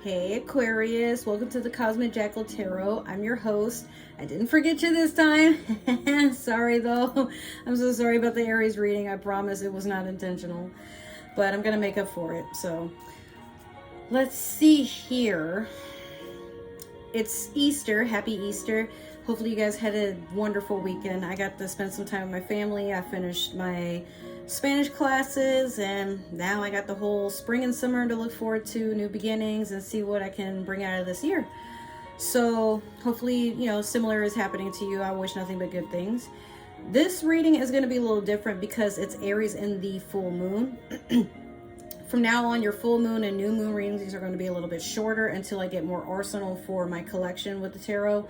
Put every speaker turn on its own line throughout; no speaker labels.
Hey Aquarius, welcome to the Cosmic Jackal Tarot. I'm your host. I didn't forget you this time. Sorry though. I'm so sorry about the Aries reading. I promise it was not intentional. But I'm going to make up for it. So let's see here. It's Easter. Happy Easter. Hopefully you guys had a wonderful weekend. I got to spend some time with my family. I finished my Spanish classes and now I got the whole spring and summer to look forward to, new beginnings, and see what I can bring out of this year. So hopefully, similar is happening to you. I wish nothing but good things. This reading is going to be a little different because it's Aries in the full moon. From now on, your full moon and new moon readings are going to be a little bit shorter until I get more arsenal for my collection with the tarot.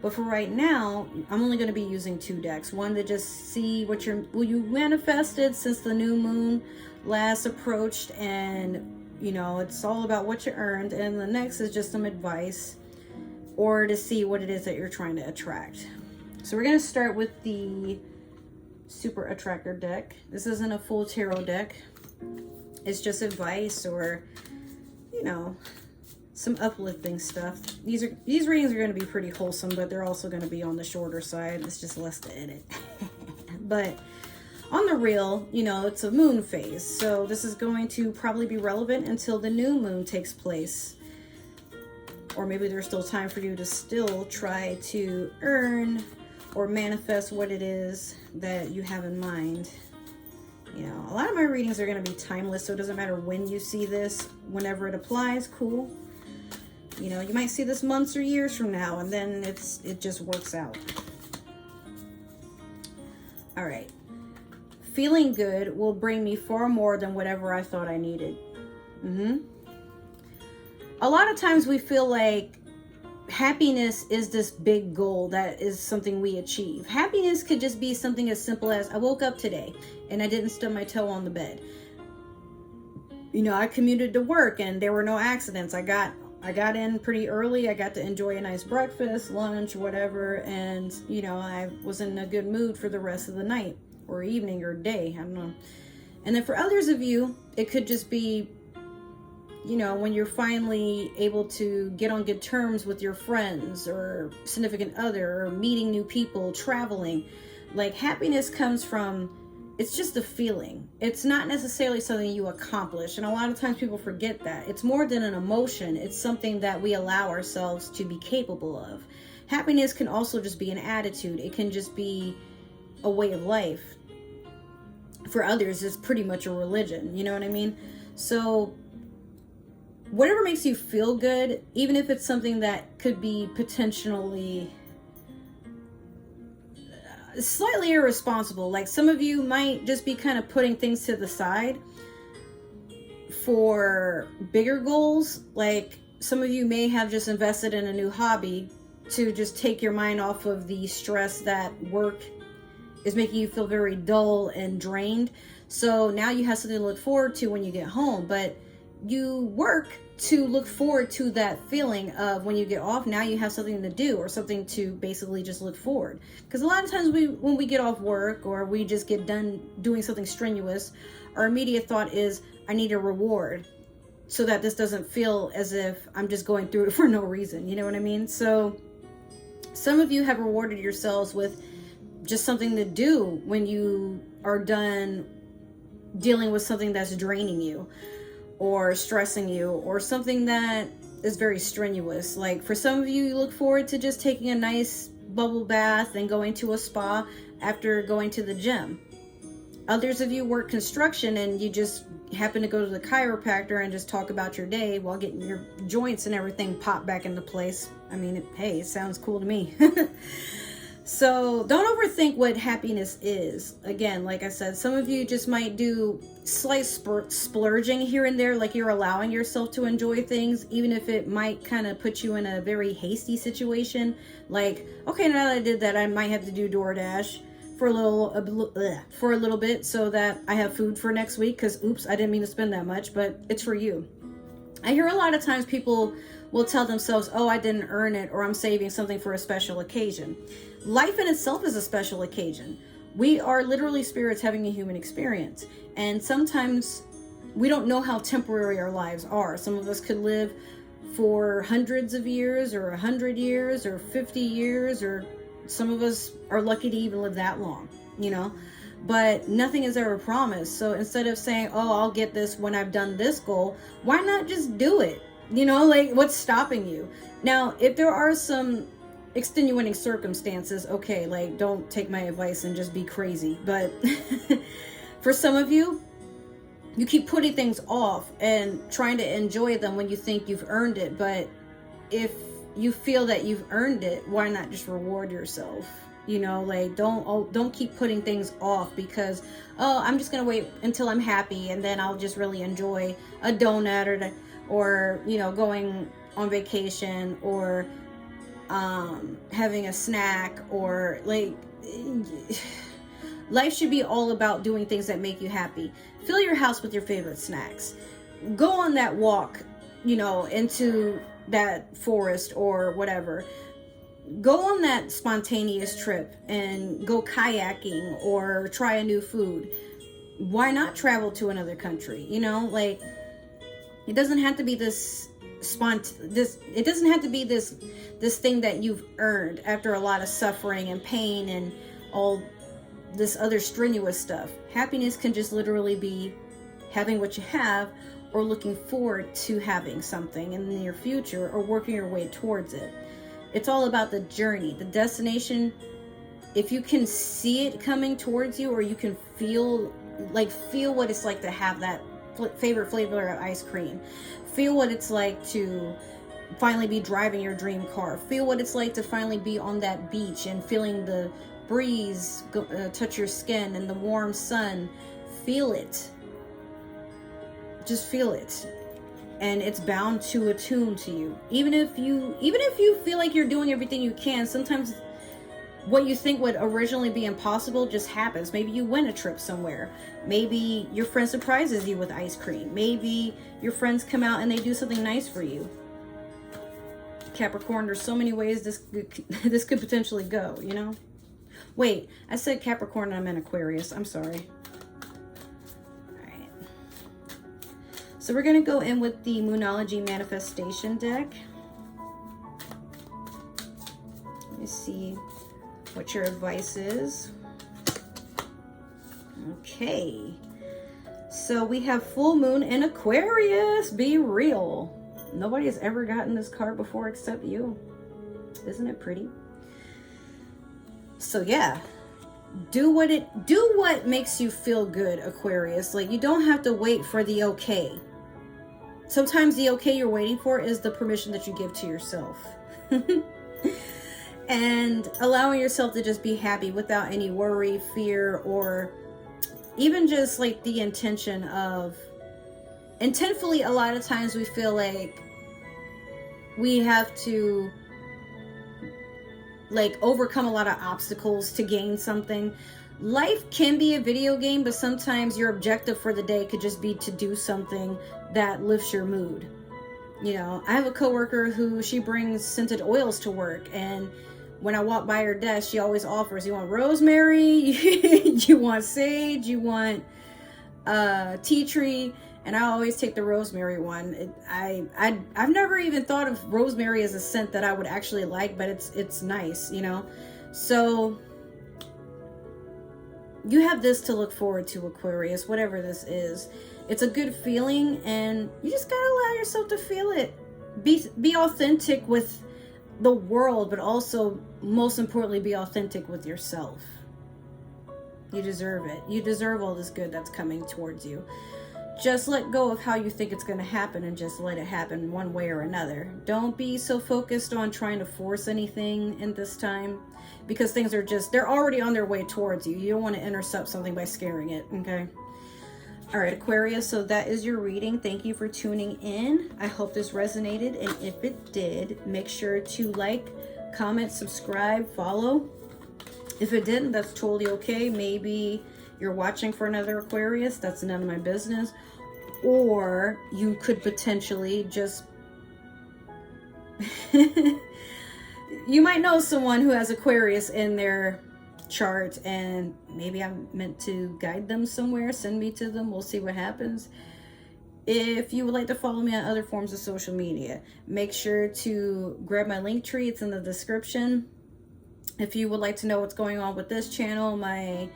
But for right now, I'm only going to be using two decks. One to just see what you manifested since the new moon last approached, and it's all about what you earned. And the next is just some advice or to see what it is that you're trying to attract. So we're going to start with the Super Attractor deck. This isn't a full tarot deck. It's just advice or, some uplifting stuff. These readings are going to be pretty wholesome, but they're also going to be on the shorter side. It's just less to edit. But on the real, it's a moon phase. So this is going to probably be relevant until the new moon takes place. Or maybe there's still time for you to still try to earn or manifest what it is that you have in mind. A lot of my readings are going to be timeless, so it doesn't matter when you see this. Whenever it applies, cool. You might see this months or years from now, and then it just works out. All right. Feeling good will bring me far more than whatever I thought I needed. A lot of times we feel like happiness is this big goal that is something we achieve. Happiness could just be something as simple as, I woke up today and I didn't stub my toe on the bed. I commuted to work and there were no accidents. I got in pretty early. I got to enjoy a nice breakfast, lunch, whatever. And, I was in a good mood for the rest of the night or evening or day. I don't know. And then for others of you, it could just be, when you're finally able to get on good terms with your friends or significant other, or meeting new people, traveling. Like, happiness comes from, it's just a feeling. It's not necessarily something you accomplish. And a lot of times people forget that. It's more than an emotion. It's something that we allow ourselves to be capable of. Happiness can also just be an attitude. It can just be a way of life. For others, it's pretty much a religion. You know what I mean? So whatever makes you feel good, even if it's something that could be potentially slightly irresponsible. Like, some of you might just be kind of putting things to the side for bigger goals. Like, some of you may have just invested in a new hobby to just take your mind off of the stress that work is making you feel very dull and drained. So now you have something to look forward to when you get home. But you work to look forward to that feeling of when you get off. Now you have something to do or something to basically just look forward. Because a lot of times when we get off work or we just get done doing something strenuous, our immediate thought is, I need a reward so that this doesn't feel as if I'm just going through it for no reason. You know what I mean? So some of you have rewarded yourselves with just something to do when you are done dealing with something that's draining you or stressing you, or something that is very strenuous. Like, for some of you, you look forward to just taking a nice bubble bath and going to a spa after going to the gym. Others of you work construction and you just happen to go to the chiropractor and just talk about your day while getting your joints and everything popped back into place. I mean, hey, it sounds cool to me. So don't overthink what happiness is. Again, like I said, some of you just might do slight splurging here and there, like you're allowing yourself to enjoy things, even if it might kind of put you in a very hasty situation. Like, okay, now that I did that, I might have to do DoorDash for a little bit so that I have food for next week, because oops, I didn't mean to spend that much, but it's for you. I hear a lot of times people will tell themselves, oh, I didn't earn it, or I'm saving something for a special occasion. Life in itself is a special occasion. We are literally spirits having a human experience. And sometimes we don't know how temporary our lives are. Some of us could live for hundreds of years or 100 years or 50 years, or some of us are lucky to even live that long, you know, but nothing is ever promised. So instead of saying, oh, I'll get this when I've done this goal, why not just do it? You know, like, what's stopping you? Now, if there are some extenuating circumstances, okay, like, don't take my advice and just be crazy. But for some of you, you keep putting things off and trying to enjoy them when you think you've earned it. But if you feel that you've earned it, why not just reward yourself? You know, like, don't keep putting things off because, oh, I'm just gonna wait until I'm happy and then I'll just really enjoy a donut or you know, going on vacation, or having a snack, or like, life should be all about doing things that make you happy. Fill your house with your favorite snacks. Go on that walk, you know, into that forest or whatever. Go on that spontaneous trip and go kayaking or try a new food. Why not travel to another country? You know, like, it doesn't have to be this it doesn't have to be this thing that you've earned after a lot of suffering and pain and all this other strenuous stuff. Happiness can just literally be having what you have, or looking forward to having something in the near future, or working your way towards it. It's all about the journey. The destination, if you can see it coming towards you, or you can feel what it's like to have that favorite flavor of ice cream, feel what it's like to finally be driving your dream car, feel what it's like to finally be on that beach and feeling the breeze touch your skin and the warm sun. Feel it. Just feel it. And it's bound to attune to you. Even if you feel like you're doing everything you can, sometimes what you think would originally be impossible just happens. Maybe you win a trip somewhere. Maybe your friend surprises you with ice cream. Maybe your friends come out and they do something nice for you. Capricorn, there's so many ways this could potentially go, you know? Wait, I said Capricorn and I meant Aquarius. I'm sorry. Alright. So we're going to go in with the Moonology Manifestation deck. Let me see what your advice is. Okay. So we have full moon in Aquarius. Be real. Nobody has ever gotten this card before except you. Isn't it pretty? So yeah, do what makes you feel good, Aquarius. Like, you don't have to wait for the okay. Sometimes the okay you're waiting for is the permission that you give to yourself. And allowing yourself to just be happy without any worry, fear, or even just like the intention of, intentfully, a lot of times we feel like we have to like overcome a lot of obstacles to gain something. Life can be a video game, but sometimes your objective for the day could just be to do something that lifts your mood. You know, I have a coworker who, she brings scented oils to work, and when I walk by her desk, she always offers, you want rosemary, you want sage, you want tea tree, and I always take the rosemary one. I've never even thought of rosemary as a scent that I would actually like, but it's nice, you know. So you have this to look forward to, Aquarius, whatever this is. It's a good feeling, and you just gotta allow yourself to feel it. Be authentic with the world, but also, most importantly, be authentic with yourself. You deserve it. You deserve all this good that's coming towards you. Just let go of how you think it's going to happen and just let it happen one way or another. Don't be so focused on trying to force anything in this time, because things are just, they're already on their way towards you. You don't want to intercept something by scaring it, okay? All right, Aquarius, so that is your reading. Thank you for tuning in. I hope this resonated, and if it did, make sure to like, comment, subscribe, follow. If it didn't, that's totally okay. Maybe you're watching for another Aquarius. That's none of my business. Or you could potentially just... you might know someone who has Aquarius in their chart, and maybe I'm meant to guide them somewhere. Send me to them. We'll see what happens. If you would like to follow me on other forms of social media, make sure to grab my link tree. It's in the description. If you would like to know what's going on with this channel, my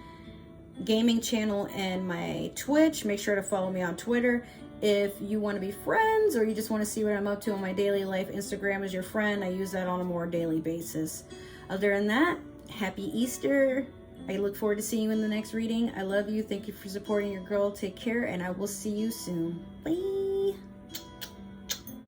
gaming channel, and my Twitch, make sure to follow me on Twitter. If you want to be friends or you just want to see what I'm up to in my daily life, Instagram is your friend. I use that on a more daily basis. Other than that, happy Easter. I look forward to seeing you in the next reading. I love you. Thank you for supporting your girl. Take care, and I will see you soon. Bye.